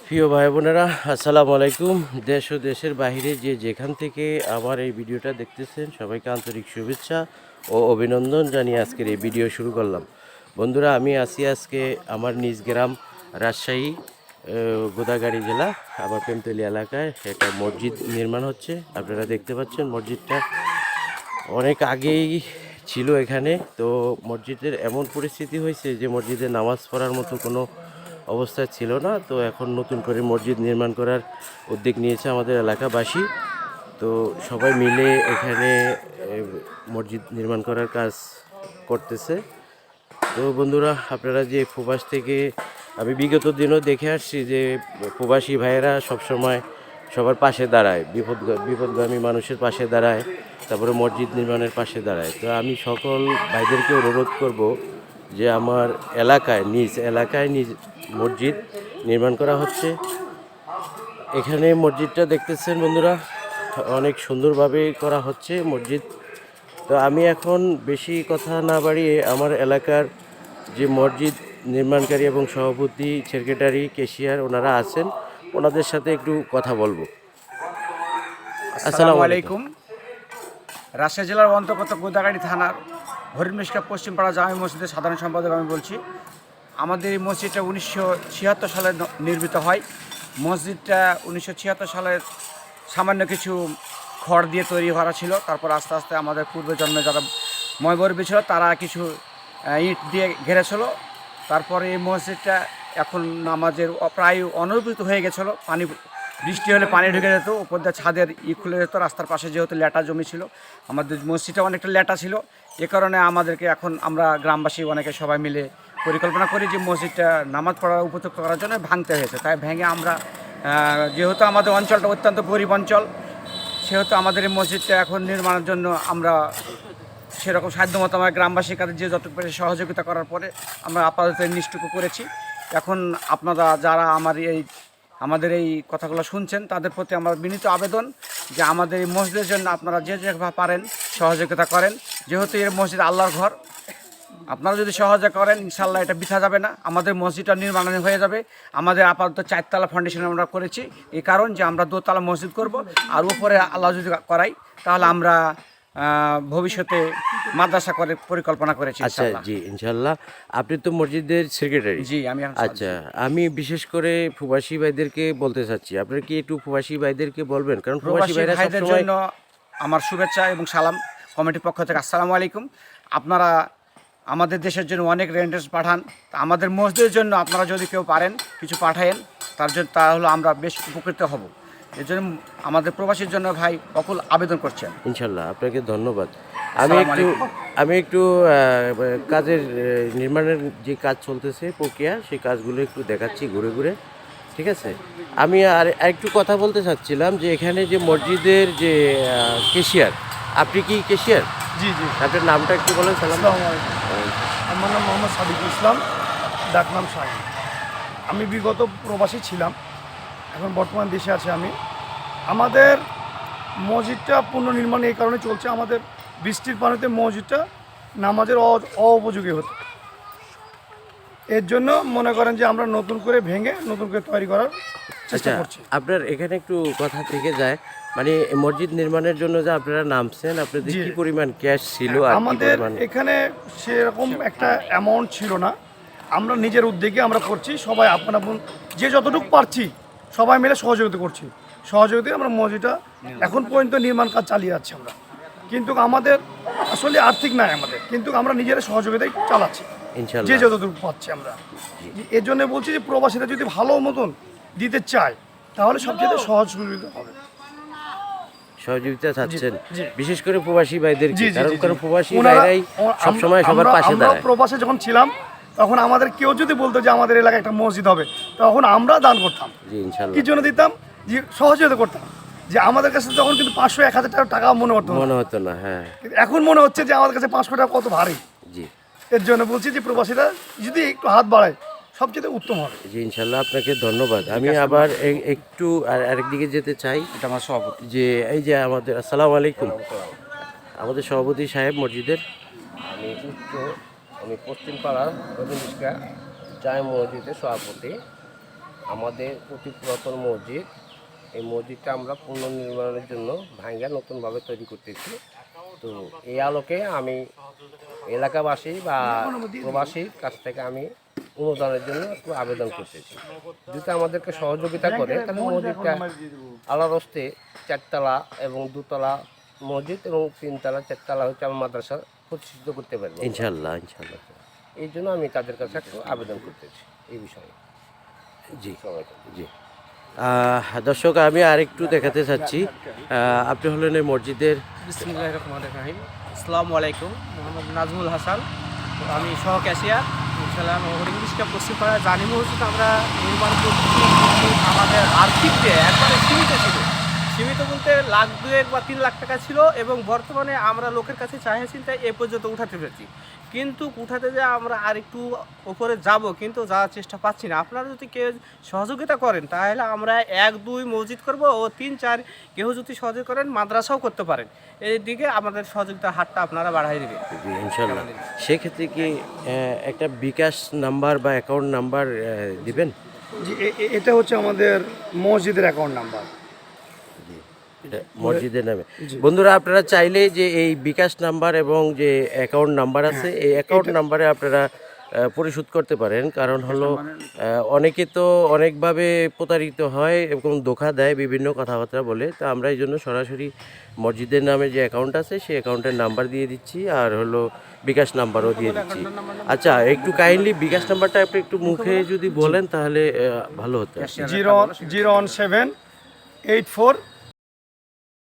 প্রিয় ভাই বোনেরা, আসসালামু আলাইকুম। দেশ ও দেশের বাইরে যে যেখান থেকে আমার এই ভিডিওটা দেখতেছেন, সবাইকে আন্তরিক শুভেচ্ছা ও অভিনন্দন জানিয়ে আজকের এই ভিডিও শুরু করলাম। বন্ধুরা, আমি আছি আজকে আমার নিজ গ্রাম রাজশাহী গোদাগাড়ি জেলা, আমার প্রেমতলী এলাকায় একটা মসজিদ নির্মাণ হচ্ছে। আপনারা দেখতে পাচ্ছেন মসজিদটা অনেক আগেই ছিল এখানে। তো মসজিদের এমন পরিস্থিতি হয়েছে যে মসজিদে নামাজ পড়ার মতো কোনো অবস্থা ছিল না। তো এখন নতুন করে মসজিদ নির্মাণ করার উদ্যোগ নিয়েছে আমাদের এলাকাবাসী। তো সবাই মিলে এখানে মসজিদ নির্মাণ করার কাজ করতেছে। তো বন্ধুরা, আপনারা যে প্রবাস থেকে, আমি বিগত দিনও দেখে আসছি যে প্রবাসী ভাইয়েরা সবসময় সবার পাশে দাঁড়ায়, বিপদগামী মানুষের পাশে দাঁড়ায়, তারপরে মসজিদ নির্মাণের পাশে দাঁড়ায়। তো আমি সকল ভাইদেরকে অনুরোধ করব যে আমার নিজ এলাকায় মসজিদ নির্মাণ করা হচ্ছে। এখানে মসজিদটা দেখতেছেন বন্ধুরা, অনেক সুন্দরভাবে করা হচ্ছে মসজিদ। তো আমি এখন বেশি কথা না বাড়িয়ে আমার এলাকার যে মসজিদ নির্মাণকারী এবং সভাপতি, সেক্রেটারি, ক্যাশিয়ার ওনারা আছেন, ওনাদের সাথে একটু কথা বলবো। আসসালামু আলাইকুম। রাজশাহী জেলার অন্তর্গত গোদাগাড়ি থানার হরিণমিশকা পশ্চিমপাড়া জামে মসজিদের সাধারণ সম্পাদক আমি বলছি। আমাদের এই মসজিদটা 1976 সালে নির্মিত হয়। মসজিদটা 1976 সালের সামান্য কিছু খড় দিয়ে তৈরি করা ছিল। তারপর আস্তে আস্তে আমাদের পূর্ব জন্মে যারা ময়বর্বী ছিল তারা কিছু ইট দিয়ে ঘেরেছিল। তারপরে এই মসজিদটা এখন নামাজের প্রায় অনুপযুক্ত হয়ে গেছিলো। বৃষ্টি হলে পানি ঢুকে যেত, উপর দিয়ে ছাদের খুলে যেত। রাস্তার পাশে যেহেতু ল্যাটা জমি ছিল, আমাদের মসজিদটা অনেকটা ল্যাটা ছিল। এ কারণে আমাদেরকে এখন আমরা গ্রামবাসী অনেকে সবাই মিলে পরিকল্পনা করি যে মসজিদটা নামাজ পড়ার উপযুক্ত করার জন্য ভাঙতে হয়েছে। তাই ভেঙে আমরা, যেহেতু আমাদের অঞ্চলটা অত্যন্ত গরিব অঞ্চল, সেহেতু আমাদের এই মসজিদটা এখন নির্মাণের জন্য আমরা সেরকম সাধ্যমতো আমার গ্রামবাসীর কাছে যে যতটুকু পেরে সহযোগিতা করার পরে আমরা আপাতত নিষ্ঠুকু করেছি। এখন আপনারা যারা আমাদের এই কথাগুলো শুনছেন, তাদের প্রতি আমার বিনীত আবেদন যে আমাদের এই মসজিদের জন্য আপনারা যে যেভাবে পারেন সহযোগিতা করেন। যেহেতু এর মসজিদ আল্লাহর ঘর, আপনারা যদি সহযোগিতা করেন ইনশাল্লাহ এটা বৃথা যাবে না, আমাদের মসজিদটা নির্মাণ হয়ে যাবে। আমাদের আপাতত 4 তলা ফাউন্ডেশন আমরা করেছি, এই কারণ যে আমরা 2 তলা মসজিদ করব। আর উপরে আল্লাহ যদি করাই তাহলে আমরা ভবিষ্যতে মাদ্রাসা করে পরিকল্পনা করেছি। আচ্ছা, জি ইনশাল্লাহ। আপনি তো মসজিদের সেক্রেটারি। জি, আমি। আচ্ছা, আমি বিশেষ করে প্রবাসী ভাইদেরকে বলতে চাচ্ছি, আপনারা কি একটু প্রবাসী ভাইদেরকে বলবেন? কারণ প্রবাসী ভাইদের জন্য আমার শুভেচ্ছা এবং সালাম কমিটির পক্ষ থেকে। আসসালামু আলাইকুম। আপনারা আমাদের দেশের জন্য অনেক রেমিটেন্স পাঠান, আমাদের মসজিদের জন্য আপনারা যদি কেউ পারেন কিছু পাঠায়েন, তাহলে আমরা বেশ উপকৃত হব। এর জন্য আমাদের প্রবাসীর জন্য ভাই অকুল আবেদন করছেন। ইনশাল্লাহ, আপনাকে ধন্যবাদ। আমি একটু কাজের নির্মাণের যে কাজ চলতেছে প্রক্রিয়া, সেই কাজগুলো একটু দেখাচ্ছি ঘুরে ঘুরে, ঠিক আছে? আমি আর একটু কথা বলতে চাচ্ছিলাম যে এখানে যে মসজিদের যে ক্যাশিয়ার, আপনি কি ক্যাশিয়ার? জি জি। আপনার নামটা একটু বলেন। সালাম। আমার নাম মোহাম্মদ সাদিকুল ইসলাম, ডাকনাম শাহিন। আমি বিগত প্রবাসী ছিলাম, এখন বর্তমান দেশে আছি আমি। আমাদের মসজিদটা পুনর্নির্মাণ এই কারণে চলছে, আমাদের বৃষ্টির পানিতে মসজিদটা নামাজের অউপযোগী হতো। এর জন্য মনে করেন যে আমরা নতুন করে ভেঙে নতুন করে তৈরি করার চেষ্টা করছি। আপনার এখানে একটু কথা থেকে যায়, মানে মসজিদ নির্মাণের জন্য যে আপনারা নামছেন, আপনাদের কি পরিমাণ ক্যাশ ছিল? আমাদের এখানে সেরকম একটা অ্যামাউন্ট ছিল না, আমরা নিজের উদ্যোগে আমরা করছি। সবাই আপন যে যতটুকু পারছি সবাই মিলে সহযোগিতা করছি। সহযোগিতা আমরা মসজিদটা এখন পর্যন্ত নির্মাণ কাজ চালিয়ে যাচ্ছি আমরা। কিন্তু আমাদের আসলে আর্থিক নাই আমাদের, কিন্তু আমরা নিজেরা সহযোগিতাই চালাচ্ছি যে যতটুকু পাচ্ছি আমরা। এর জন্য বলছি যে প্রবাসীরা যদি ভালো মতন দিতে চায় তাহলে সবচেয়ে সহজ সুবিধা হবে। সহযোগিতা চাচ্ছেন বিশেষ করে প্রবাসী ভাইদের, কারণ প্রবাসী ভাইরাই সবসময় সবার পাশে দাঁড়ায়। প্রবাসে যখন ছিলাম তখন আমাদের কেউ যদি বলতো যে আমাদের এলাকায় একটা মসজিদ হবে, তখন আমরা দান করতাম। কি জন্য দিতাম? যে সহযোগিতা করতাম। যে আমাদের কাছে তখন কিন্তু 500-1000 টাকা মনে হতো না। হ্যাঁ, এখন মনে হচ্ছে যে আমাদের কাছে 500 টাকা কত ভারী। জি, এর জন্য বলছি যে প্রবাসীরা যদি একটু হাত বাড়ায় সবচেয়ে উত্তম হবে। জি ইনশাল্লাহ, আপনাকে ধন্যবাদ। আমি আবার একটু আরেকদিকে যেতে চাই। এটা আমার সভাপতি, যে এই যে আমাদের, আসসালামু আলাইকুম, আমাদের সভাপতি সাহেব মসজিদের। আমি পশ্চিম পাড়ার জামে মসজিদের সভাপতি। আমাদের অতি পুরাতন মসজিদ, এই মসজিদটা আমরা পুনর্নির্মাণের জন্য ভাঙ্গা নতুনভাবে তৈরি করতেছি। তো এই আলোকে আমি এলাকাবাসী বা প্রবাসীর কাছ থেকে আমি অনুদানের জন্য একটু আবেদন করতেছি। যদি আমাদেরকে সহযোগিতা করে তাহলে মসজিদটা আল্লাহর হস্তে 4 তলা এবং 2 তলা মসজিদ এবং 3 তলা 4 তলা হচ্ছে আমার মাদ্রাসা প্রতিষ্ঠিত করতে পারবো ইনশাল্লাহ ইনশাল্লাহ। এই জন্য আমি তাদের কাছে একটু আবেদন করতেছি এই বিষয়ে। জি সবাইকে জি। দর্শক, আমি আরেকটু দেখাতে চাচ্ছি, আপনি হলেন এই মসজিদের বিসমিল্লাহির রহমানির রহিম। আসসালামু আলাইকুম, মোহাম্মদ নাজমুল হাসান। তো আমি সহ ক্যাশিয়ার। ইনশাআল্লাহ হরিণমিষ্কা পশ্চিমপাড়া জানি মসজিদ আমরা নির্মাণ করছি, কিন্তু আমাদের আর্থিক ব্যয় একবারে সীমিত ছিল। সীমিত বলতে লাখ 2 বা 3 লাখ টাকা ছিল, এবং বর্তমানে আমরা লোকের কাছে চাহিদা চিন্তায় এ পর্যন্ত উঠাতে পেরেছি। কিন্তু উঠাতে যে আমরা আর একটু ওপরে যাব, কিন্তু যাওয়ার চেষ্টা পাচ্ছি না। আপনারা যদি কেউ সহযোগিতা করেন তাহলে আমরা 1-2 মসজিদ করব, ও 3-4 কেউ যদি সহযোগ করেন মাদ্রাসাও করতে পারেন। এই দিকে আমাদের সহযোগিতার হাতটা আপনারা বাড়াই দেবেন জি, ইনশাল্লাহ। সেক্ষেত্রে কি একটা বিকাশ নাম্বার বা অ্যাকাউন্ট নাম্বার দিবেন? যে এটা হচ্ছে আমাদের মসজিদের অ্যাকাউন্ট নাম্বার। এটা মসজিদের নামে। বন্ধুরা, আপনারা চাইলে যে এই বিকাশ নাম্বার এবং যে অ্যাকাউন্ট নাম্বার আছে, এই অ্যাকাউন্ট নাম্বারে আপনারা পরিশোধ করতে পারেন। কারণ হলো অনেকে তো অনেকভাবে প্রতারিত হয় এবং ধোঁকা দেয় বিভিন্ন কথাবার্তা বলে। তো আমরা এই জন্য সরাসরি মসজিদের নামে যে অ্যাকাউন্ট আছে সেই অ্যাকাউন্টের নাম্বার দিয়ে দিচ্ছি, আর হলো বিকাশ নাম্বারও দিয়ে দিচ্ছি। আচ্ছা, একটু কাইন্ডলি বিকাশ নাম্বারটা আপনি একটু মুখে যদি বলেন তাহলে ভালো হতো। 01784